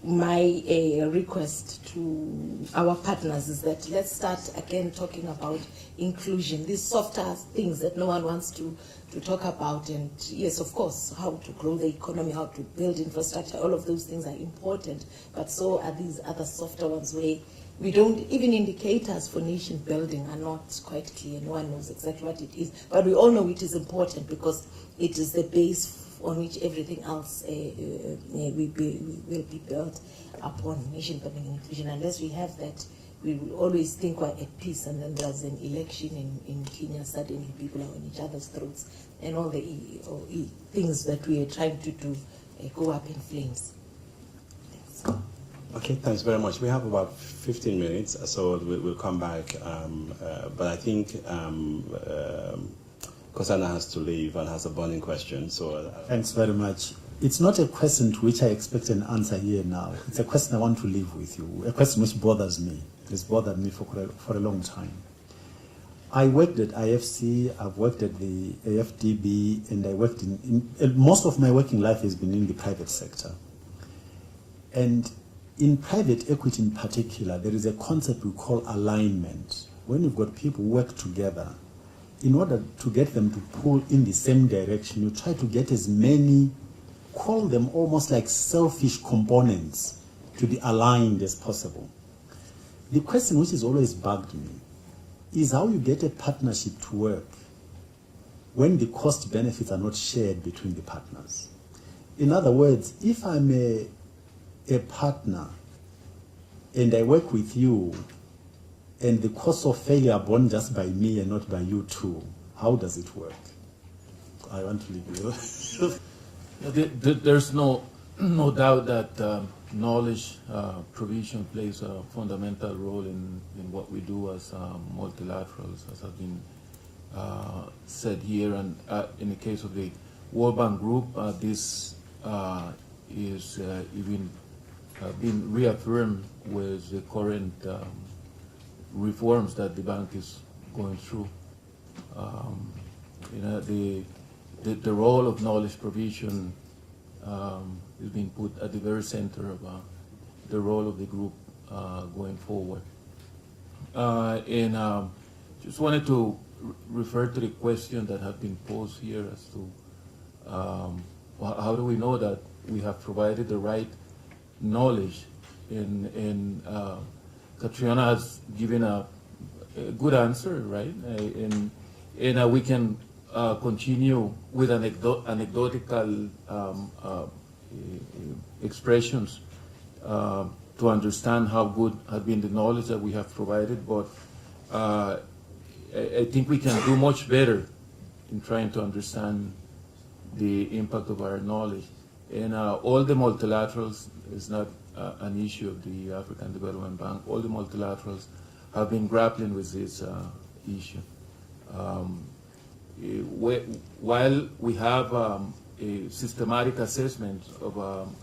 my request to our partners is that let's start again talking about inclusion, these softer things that no one wants to talk about. And yes, of course, how to grow the economy, how to build infrastructure, all of those things are important, but so are these other softer ones where we don't, even indicators for nation building are not quite clear. No one knows exactly what it is, but we all know it is important because it is the base on which everything else will be built upon, nation building and inclusion. Unless we have that, we will always think we're at peace, and then there's an election in Kenya, suddenly people are on each other's throats, and all the things that we are trying to do go up in flames. Thanks. Okay, thanks very much. We have about 15 minutes, so we'll come back. But I think Nkosana has to leave and has a burning question. So thanks very much. It's not a question to which I expect an answer here now. It's a question I want to leave with you, a question which bothers me. It's bothered me for a long time. I worked at IFC, I've worked at the AfDB, and I worked in most of my working life has been in the private sector. And in private equity in particular, there is a concept we call alignment. When you've got people who work together, in order to get them to pull in the same direction, you try to get as many, call them almost like selfish components, to be aligned as possible. The question which has always bugged me is how you get a partnership to work when the cost benefits are not shared between the partners. In other words, if I'm a partner and I work with you, and the cost of failure are borne just by me and not by you too, how does it work? I want to leave you. There's no doubt that knowledge provision plays a fundamental role in what we do as multilaterals, as has been said here. And in the case of the World Bank Group, this is even been reaffirmed with the current reforms that the bank is going through. The role of knowledge provision is being put at the very center of the role of the group going forward. And just wanted to refer to the question that had been posed here as to how do we know that we have provided the right knowledge, and Catriona has given a good answer, right? And we can continue with anecdotal expressions to understand how good has been the knowledge that we have provided, but I think we can do much better in trying to understand the impact of our knowledge. And all the multilaterals is not an issue of the African Development Bank. All the multilaterals have been grappling with this issue. While we have a systematic assessment of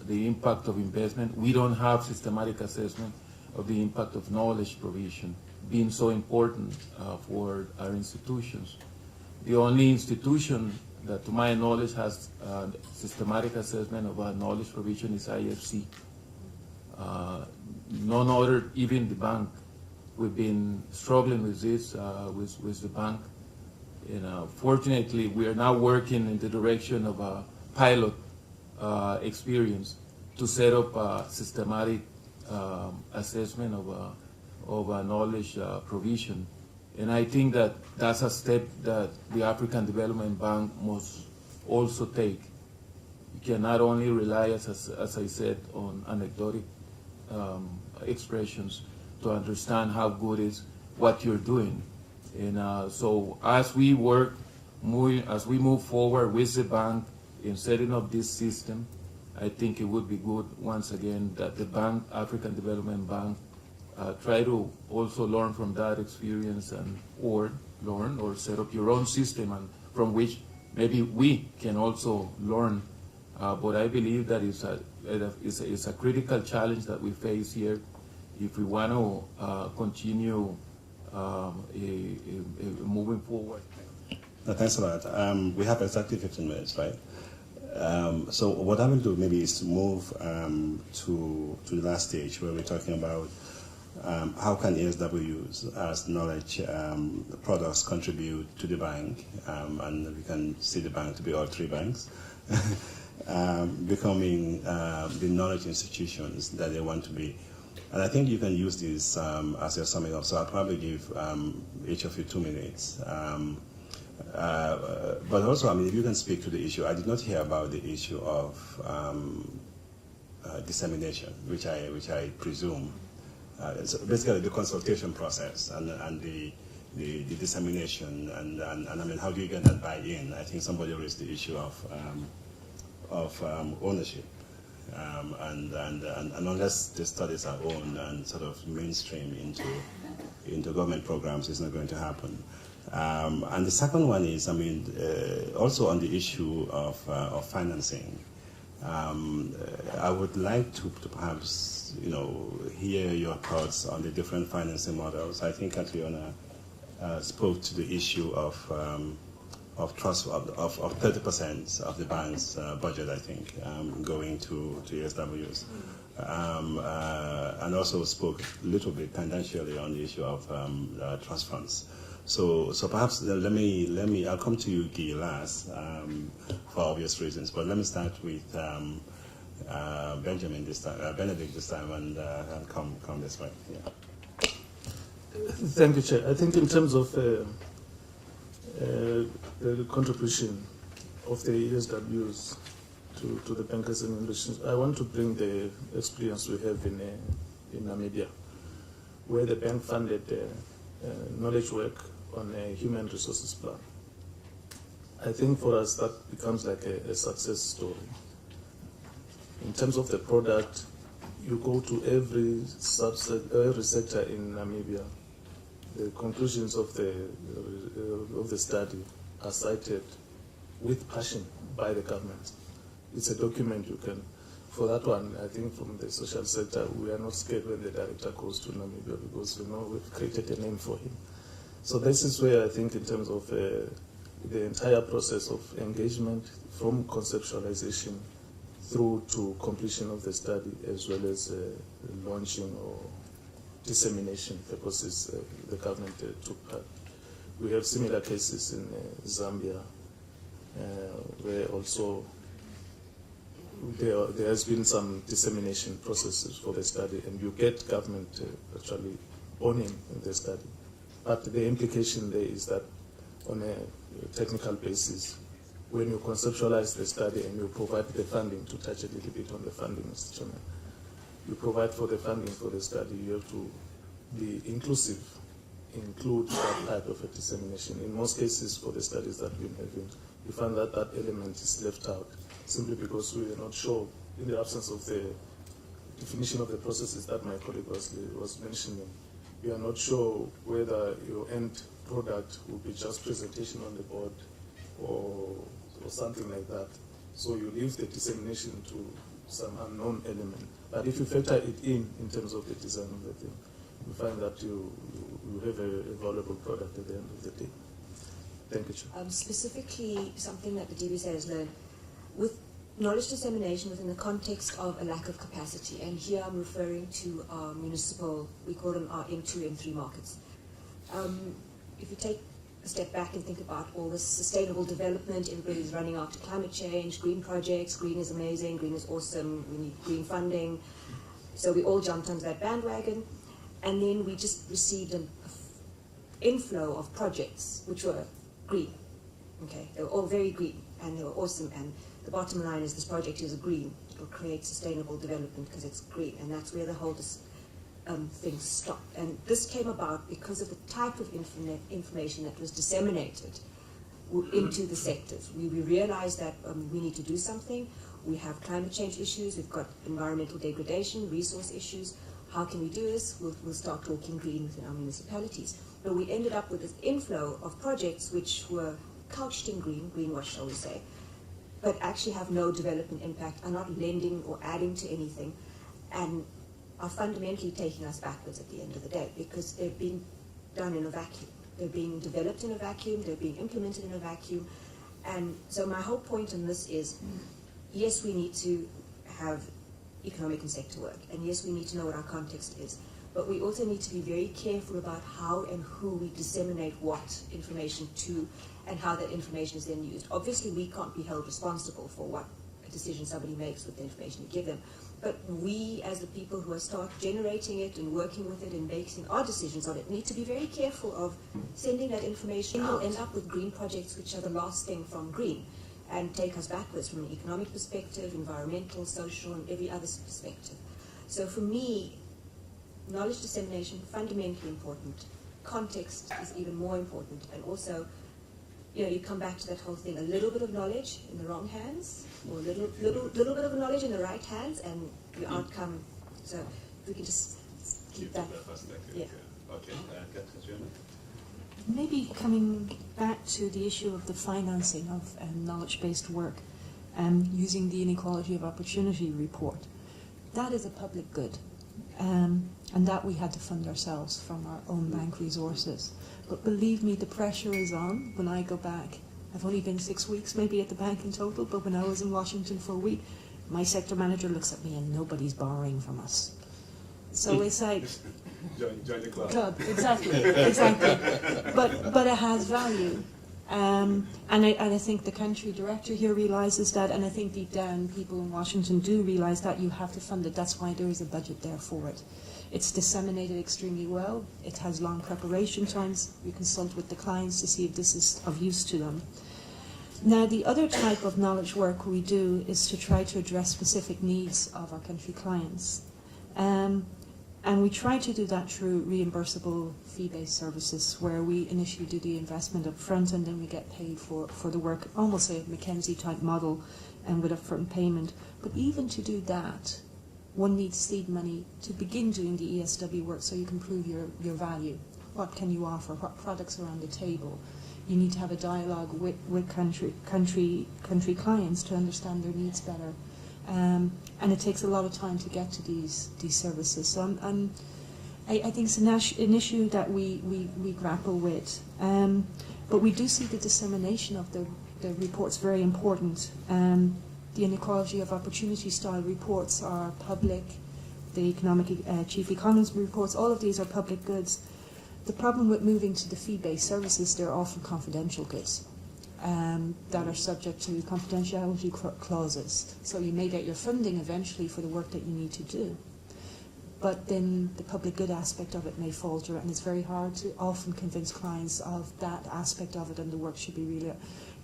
the impact of investment, we don't have systematic assessment of the impact of knowledge provision being so important for our institutions. The only institution that, to my knowledge, has systematic assessment of our knowledge provision is IFC. None other, even the bank. We've been struggling with this, with the bank. And fortunately, we are now working in the direction of a pilot experience to set up a systematic assessment of knowledge provision. And I think that that's a step that the African Development Bank must also take. You cannot only rely, as I said, on anecdotal expressions to understand how good is what you're doing. And so as we move forward with the bank in setting up this system, I think it would be good, once again, that the bank, African Development Bank, try to also learn from that experience or set up your own system, and from which maybe we can also learn. But I believe that it's a critical challenge that we face here if we want to continue moving forward. No, thanks a lot. We have exactly 15 minutes, right? So what I will do maybe is to move to the last stage, where we're talking about how can ASWs as knowledge products contribute to the bank, and we can see the bank to be all three banks, becoming the knowledge institutions that they want to be. And I think you can use this as you're summing up, so I'll probably give each of you 2 minutes. But also, I mean, if you can speak to the issue, I did not hear about the issue of dissemination, which I presume. So basically the consultation process and the dissemination and I mean, how do you get that buy-in? I think somebody raised the issue of ownership, and unless the studies are owned and sort of mainstream into government programs, it's not going to happen. And the second one is, I mean, also on the issue of financing. I would like to perhaps, hear your thoughts on the different financing models. I think Catriona spoke to the issue of trust of 30% of the bank's budget, I think, going to ASWs, and also spoke a little bit tangentially on the issue of trust funds. So perhaps let me. I'll come to you, Guy, last for obvious reasons. But let me start with Benjamin this time, Benedict this time, and come this way. Yeah. Thank you, Chair. I think in terms of the contribution of the ESWs to the bankers and institutions, I want to bring the experience we have in Namibia, where the bank funded knowledge work on a human resources plan. I think for us that becomes like a success story. In terms of the product, you go to every sector in Namibia. The conclusions of the study are cited with passion by the government. It's a document you can. For that one, I think from the social sector, we are not scared when the director goes to Namibia, because we've created a name for him. So this is where I think in terms of the entire process of engagement, from conceptualization through to completion of the study, as well as launching or dissemination purposes, the government took part. We have similar cases in Zambia, where also there has been some dissemination processes for the study, and you get government actually owning the study. But the implication there is that on a technical basis, when you conceptualize the study and you provide the funding, to touch a little bit on the funding, Mr. Chairman, you provide for the funding for the study, you have to be inclusive, include that type of a dissemination. In most cases, for the studies that we've been having, we find that that element is left out simply because we are not sure, in the absence of the definition of the processes that my colleague was mentioning, we are not sure whether your end product will be just presentation on the board or something like that. So you leave the dissemination to some unknown element. But if you factor it in terms of the design of the thing, you find that you have a valuable product at the end of the day. Thank you, Chair. Specifically, something that the DBSA has learned, with knowledge dissemination within the context of a lack of capacity, and here I'm referring to our municipal, we call them our M2, M3 markets. If you take a step back and think about all this sustainable development, everybody's running after climate change, green projects, green is amazing, green is awesome, we need green funding. So we all jumped onto that bandwagon, and then we just received an inflow of projects which were green. Okay, they were all very green, and they were awesome, and the bottom line is this project is green. It will create sustainable development because it's green, and that's where the whole thing stopped. And this came about because of the type of information that was disseminated into the sectors. We realized that we need to do something. We have climate change issues, we've got environmental degradation, resource issues. How can we do this? We'll start talking green within our municipalities. But we ended up with this inflow of projects which were couched in greenwash, shall we say, but actually have no development impact, are not lending or adding to anything, and are fundamentally taking us backwards at the end of the day, because they're being done in a vacuum. They're being developed in a vacuum, they're being implemented in a vacuum. And so my whole point on this is, yes, we need to have economic and sector work, and yes, we need to know what our context is, but we also need to be very careful about how and who we disseminate what information to, and how that information is then used. Obviously, we can't be held responsible for what a decision somebody makes with the information you give them, but we, as the people who are start generating it and working with it and making our decisions on it, need to be very careful of sending that information out. We'll end up with green projects which are the last thing from green, and take us backwards from an economic perspective, environmental, social, and every other perspective. So for me, knowledge dissemination, fundamentally important. Context is even more important. And also, you come back to that whole thing, a little bit of knowledge in the wrong hands, or a little bit of knowledge in the right hands, and the outcome. So if we can just keep that. Yeah. Okay, Centurion. Maybe coming back to the issue of the financing of knowledge-based work, using the Inequality of Opportunity report, that is a public good, and that we had to fund ourselves from our own bank resources. But believe me, the pressure is on. When I go back, I've only been 6 weeks maybe at the bank in total, but when I was in Washington for a week, my sector manager looks at me and nobody's borrowing from us. So it's like join the club. Exactly. But it has value, and I think the country director here realizes that, and I think deep down people in Washington do realize that you have to fund it. That's why there is a budget there for it. It's disseminated extremely well. It has long preparation times. We consult with the clients to see if this is of use to them. Now, the other type of knowledge work we do is to try to address specific needs of our country clients. And we try to do that through reimbursable fee-based services, where we initially do the investment up front and then we get paid for the work, almost a McKinsey-type model, and with upfront payment. But even to do that, one needs seed money to begin doing the ESW work, so you can prove your value. What can you offer? What products are on the table? You need to have a dialogue with country clients to understand their needs better. And it takes a lot of time to get to these services. So I think it's an issue that we grapple with. But we do see the dissemination of the reports very important. The Inequality of Opportunity style reports are public. The economic chief economist reports, all of these are public goods. The problem with moving to the fee-based services, they're often confidential goods. That are subject to confidentiality clauses. So you may get your funding eventually for the work that you need to do, but then the public good aspect of it may falter, and it's very hard to often convince clients of that aspect of it, and the work should be really...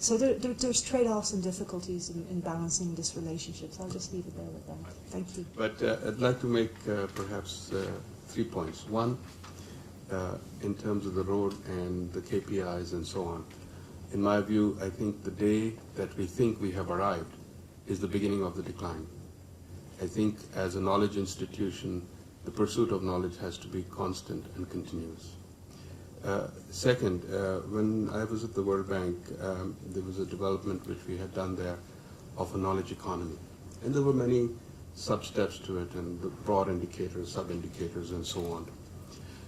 So there's trade-offs and difficulties in balancing this relationship, so I'll just leave it there with that. Thank you. But I'd like to make perhaps 3 points. One, in terms of the road and the KPIs and so on, In my view, I think the day that we think we have arrived is the beginning of the decline. I think as a knowledge institution, the pursuit of knowledge has to be constant and continuous. Second, when I was at the World Bank, there was a development which we had done there of a knowledge economy. And there were many sub-steps to it, and the broad indicators, sub-indicators, and so on.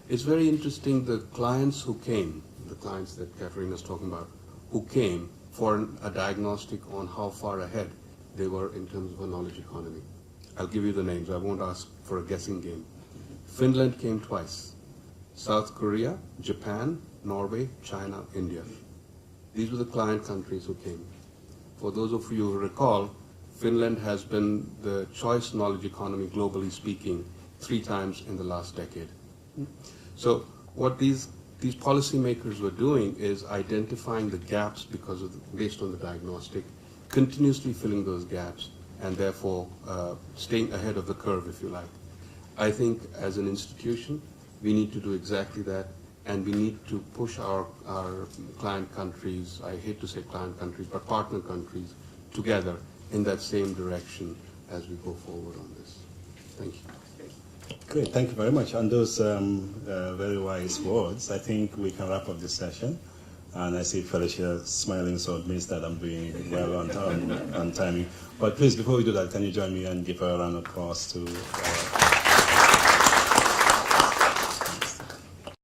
It's very interesting, the clients who came, the clients that Catherine is talking about, who came for a diagnostic on how far ahead they were in terms of a knowledge economy. I'll give you the names, I won't ask for a guessing game. Finland came twice. South Korea, Japan, Norway, China, India. These were the client countries who came. For those of you who recall, Finland has been the choice knowledge economy, globally speaking, 3 times in the last decade. So what these policymakers were doing is identifying the gaps because of based on the diagnostic, continuously filling those gaps, and therefore staying ahead of the curve, if you like. I think as an institution, we need to do exactly that, and we need to push our client countries, I hate to say client countries, but partner countries, together in that same direction as we go forward on this. Thank you. Great, thank you very much. On those very wise words, I think we can wrap up this session. And I see Felicia smiling, so it means that I'm doing well on timing. But please, before we do that, can you join me and give a round of applause to